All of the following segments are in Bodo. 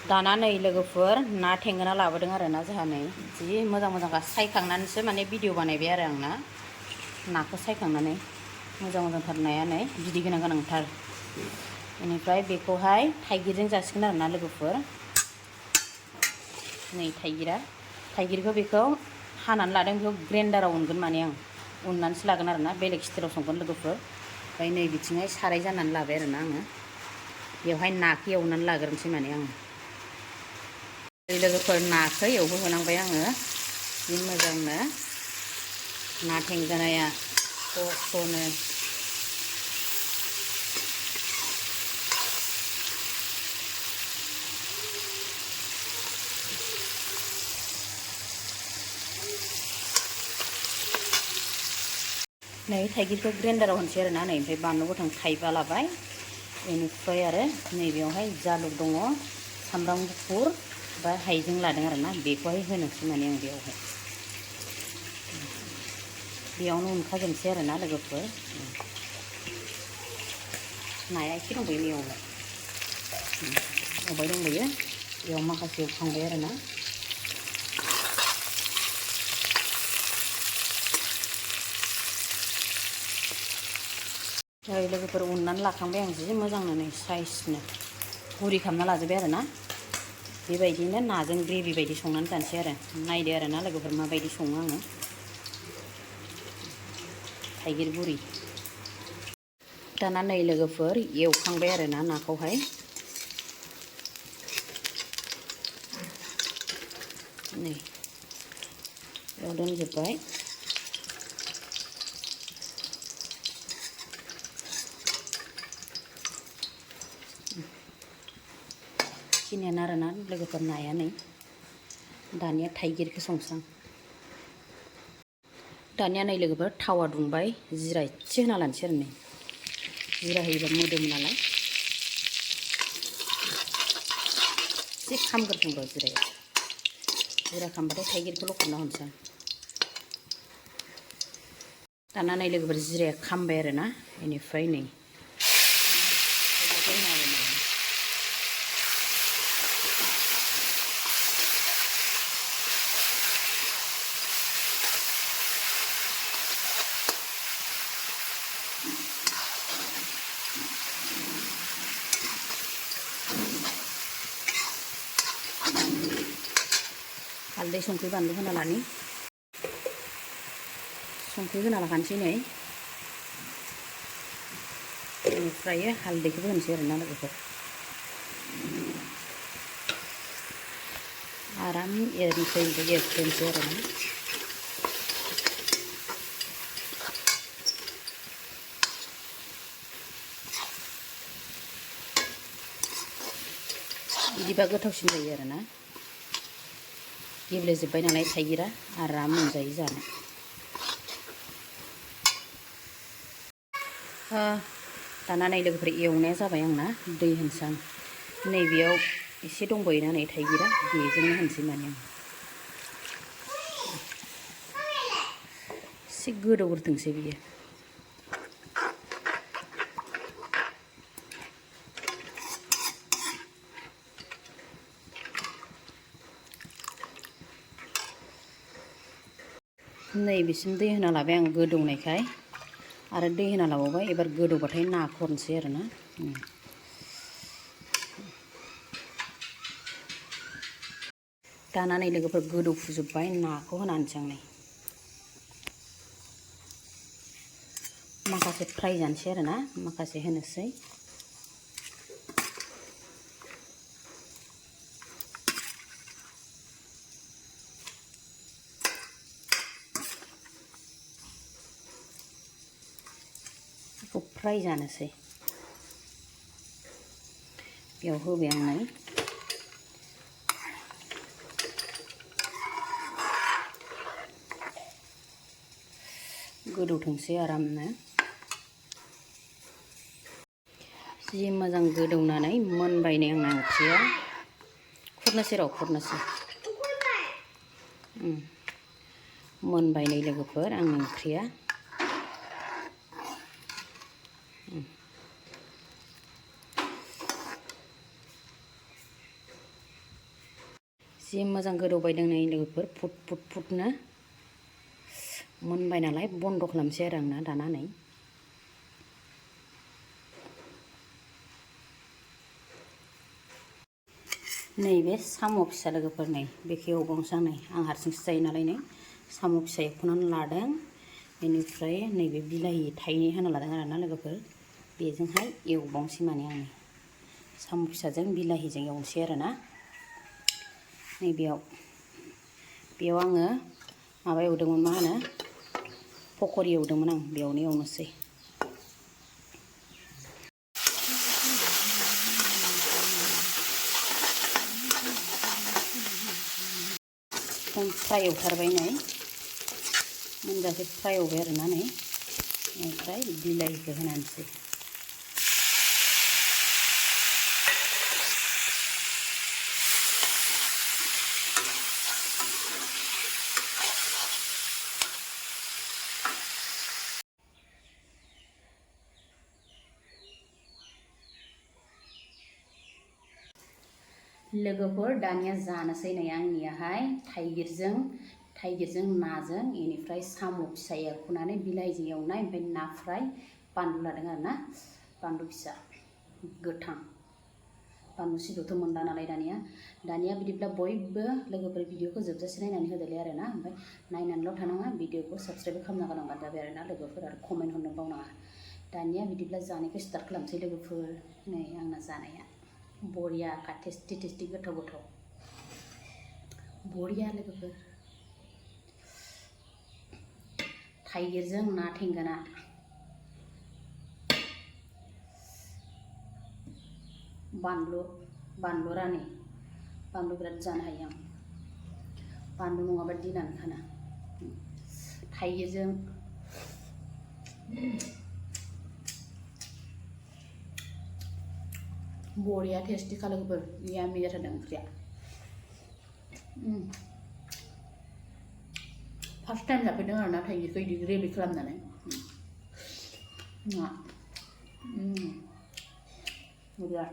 दाना नै लोगोफोर ना थेंगोना लाबोदों आरो ना जोंहा नै जि मोजां मोजां सायखांनानैसो माने भिडिअ बानायबाय आरो आं ना नाखौ सायखांनानै मोजां मोजांथार नाया नै बिदै गोनां गोनांथार बेनिफ्राय बेखौहाय थाइगिरजों जासिगोन आरो ना लोगोफोर नै थाइगिरखौ बेखौ हानानै लादों बेखौ ग्रेन्डाराव उनगोन माने आं उननानैसो लागोन आरो ना बेलेग स्टाइलाव संगोन लोगोफोर ओमफ्राय नै बिथिंहाय साराय जाननानै लाबाय आरो ना आङो बेवहाय नाखौ एवनानै लाग्रोनोसै माने आङो लोगोफोर नाखौ एवहोनांबाय आङो जि मोजांनो ना थेंगोनाया स्र'नो नै थाइगिरखौ ग्रेन्डाराव होनसै आरो ना नै ओमफ्राय बानलु गोथां थाइबा लाबाय बेनिफ्राय आरो नैबेयावहाय जालुक दङ सामब्राम गुफुर बा हाइजें लादों आरो ना बेखौहाय होनोसै माने आं बेयावनो उनखाजोबनोसै आरो ना लोगोफोर नाया एसे दंबायो बेयावलाय अबाय दंबायो बेयाव माखासे एवखांबाय आरो ना लोगोफोर उननानै लाखांबाय आं जि मोजांनो नै साइसनो गुरै खालामना लाजोबबाय आरो ना बेबायदिनो नाजों ग्रेभि बायदि संनानै जानोसै आरो नायदो आरो ना लोगोफोर माबायदि सङो आङो थाइगिर गुरि दाना नै लोगोफोर एवखांबाय आरो ना नाखौहाय नै एवदोनजोब्बाय खिनियानो आरो ना लोगोफोर नाया नै दानिया थाइगिरखौ संसां दानिया नै लोगोफोर थावा दुंबाय जिरा एसे होना लानोसै आरो नै जिरा होयोबा मोदोमो नालाय एसे खामग्रोथों र' जिरा खामबाथाय थाइगिरखौ लखबना हरनोसै आं दाना नै लोगोफोर जिराया खामबाय आरो ना बेनिफ्राय नै हालदै संख्रि बानलु होना लानि संख्रि होना लाखानोसै नै बेनिफ्राय हालदैखौबो होनोसै आरो ना लोगोफोर आराम एरनोसै आरो ना बिदिबा गोथावसिन जायो आरो ना गेब्लेजोब्बाय नालाय थाइगिरा आराम मोनजायो जानो दाना नै लोगोफोर एवनाया जाबाय आंना दै होनोसै आं नैबेयाव एसे दंबायोना नै थाइगिरा बेजोंनो होनोसै माने आं एसे गोदौग्रोथोंसै बियो नैबेसिम दै होना लाबाय आं गोदौनायखाय आरो दै होना लाबावबाय एबार गोदौबाथाय नाखौ हरनोसै आरो ना दाना नै लोगोफोर गोदौफुजोब्बाय नाखौ होनानैसै आं नै माखासे फ्राय जानोसै आरो ना माखासे होनोसै बेखौ फ्राय जानोसै बेयाव होबाय आं नै गोदौथोंसै आरामनो जि मोजां गोदौनानै मोनबाय नै आंना ओंख्रिया खुरनोसै मोनबाय नै लोगोफोर आंनि ओंख्रिया जि मोजां गोदौबायदों नै लोगोफोर फुट फुट फुटनो मोनबाय नालाय बन्द खालामसै आरो आंना दाना नै नैबे साम' फिसा लोगोफोर नै बेखौ एवबावनोसै आं नै आं हारसिंसो जायो नालाय नै साम' फिसा एवख'नानै लादों बेनिफ्राय नैबे बिलाहि थाइनै हाना लादों आरोना लोगोफोर बेजोंहाय एवबावनोसै माने आं साम' फिसाजों बिलाहिजों एवनोसै आरोना बेयाव आङो माबा एवदोंमोन मा होनो पकरि एवदोंमोन आं बेयावनो एवनोसै फ्राय एवथारबाय नै मोनजासे फ्राय एवबाय आरोना नै ओमफ्राय बिलाहिखौ होनानैसै लोगोफोर दानिया जानोसै नै आंनियाहाय थाइगिरजों नाजों इनिफ्राय साम' फिसा एरख'नानै बिलाहिजों एवनाय ओमफ्राय ना फ्राय बानलु लादों आरोना बानलु फिसा गोथां बानलु सिब्र'थ' मोनला नालाय दानिया बिदिब्ला बयबो लोगोफोर भिडिअखौ जोबजासे नायनानै होदोलै आरोना ओमफ्राय नायनानैल' थानाङा भिडिअखौ साबस्क्राइब खालामना गालांबानो जाबाय आरोना लोगोफोर आरो कमेन्ट हरनो बावनाङा दानिया बिदिब्ला जानायखौ स्टार्ट खालामसै लोगोफोर नै आंना जानाया बरिया टेस्टि टेस्टि गोथाव बरिया लोगोफोर थाइगिरजों ना थेंगोना बानलु रानि बानलु बिराद जानो हायो आं बानलु नङाबा दिनानो खाना थाइगिरजों बरिया टेस्टि लोगोफोर यामि जाथारदों ओंख्रिया फार्स्ट टाइम जाफेरदों आरोना थाइगिरखौ इदि ग्रेभि खालामनानै बरिया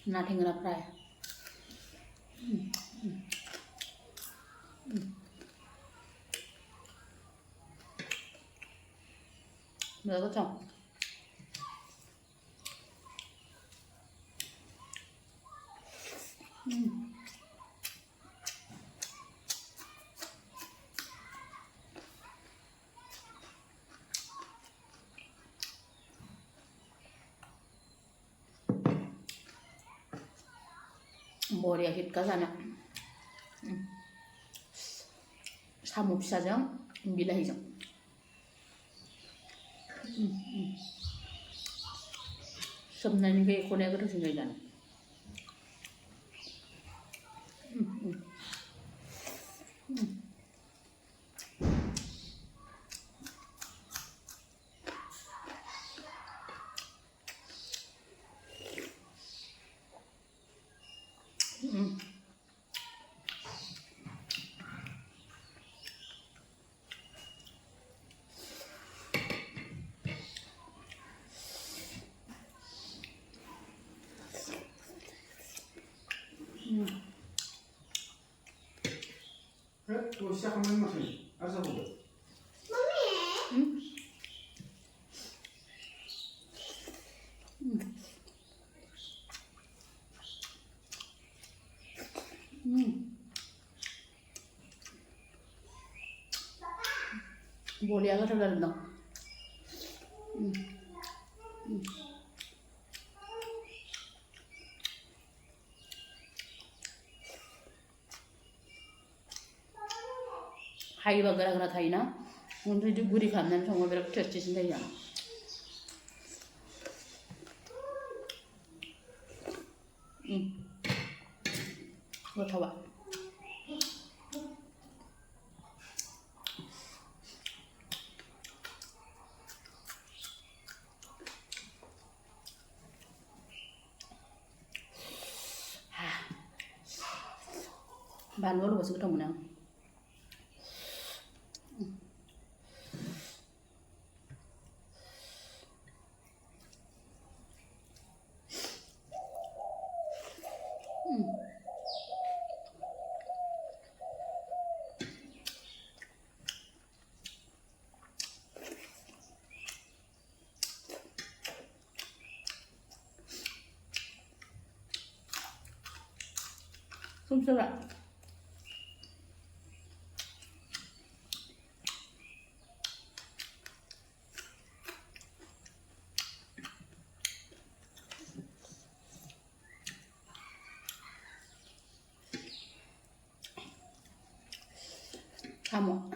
ना थेंगोना फ्राय बिराद गोथाव बरिया हिटखा जानो साम' फिसाजों बिलाहिजों सोमनायनिफ्राय एख'नाया गोथावसिन जायो जानो 또 시작하면 맛이 알아서 보고. बरिया गोथाव जादों हायोबा गोरा गोरा थायोना ओमफ्राय बिदि गुरै खालामनानै संबा बिराद टेस्टिसिन जायो गोथावा बानलु होबासो गोथाव मोनो आं Sumsela. Samo.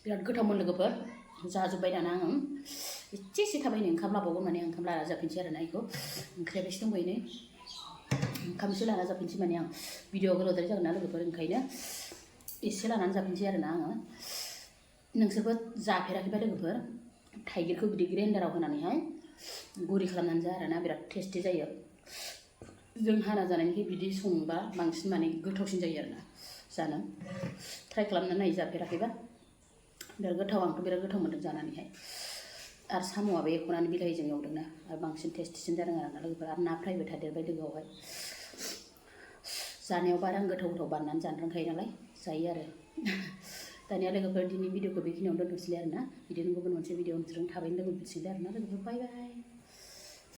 बिराद गोथावमोन लोगोफोर जाजोब्बाय दाना आं एसे थाबायनो ओंखाम लाबावगोन माने ओंखाम लाना जाफिनसै आरोना इखौ ओंख्रिया बेसे दंबायो नै ओंखामसो लाना जाफिनसै माने आं भिडिअ गोलावद्राय जागोन ना लोगोफोर ओंखायनो एसे लानानै जाफिनसै आरोना आङो नोंसोरबो जाफेराखैबा लोगोफोर थाइगिरखौ बिदि ग्राइन्डाराव होनानैहाय गुरि खालामनानै जा आरोना बिराद टेस्टि जायो जों हाना जानायनिफ्राय बिदि संबा बांसिन माने गोथावसिन जायो आरोना जानो ट्राइ खालामनानै नाय जाफेराखैबा बिराद गोथाव आंथ' बिराद गोथाव मोन्दों जानानैहाय आरो साम'आबो एख'नानै बिलाहिजों एवदोंना आरो बांसिन टेस्टिसिन जादों आरोना लोगोफोर आरो ना फ्रायबो थादेरबाय लोगोआवहाय जानायाव बारा आं गोथाव बानायनानै जानो रोंखायो नालाय जायो आरो दानिया लोगोफोर दिनै भिडिअखौ बेखिनियावनो दोनथ'सैलाय आरोना बिदिनो गुबुन मोनसे भिडिअ नोंसोरजों थाबैनो लोगो मोनफिनसिगोन आरोना लोगोफोर बाय बाय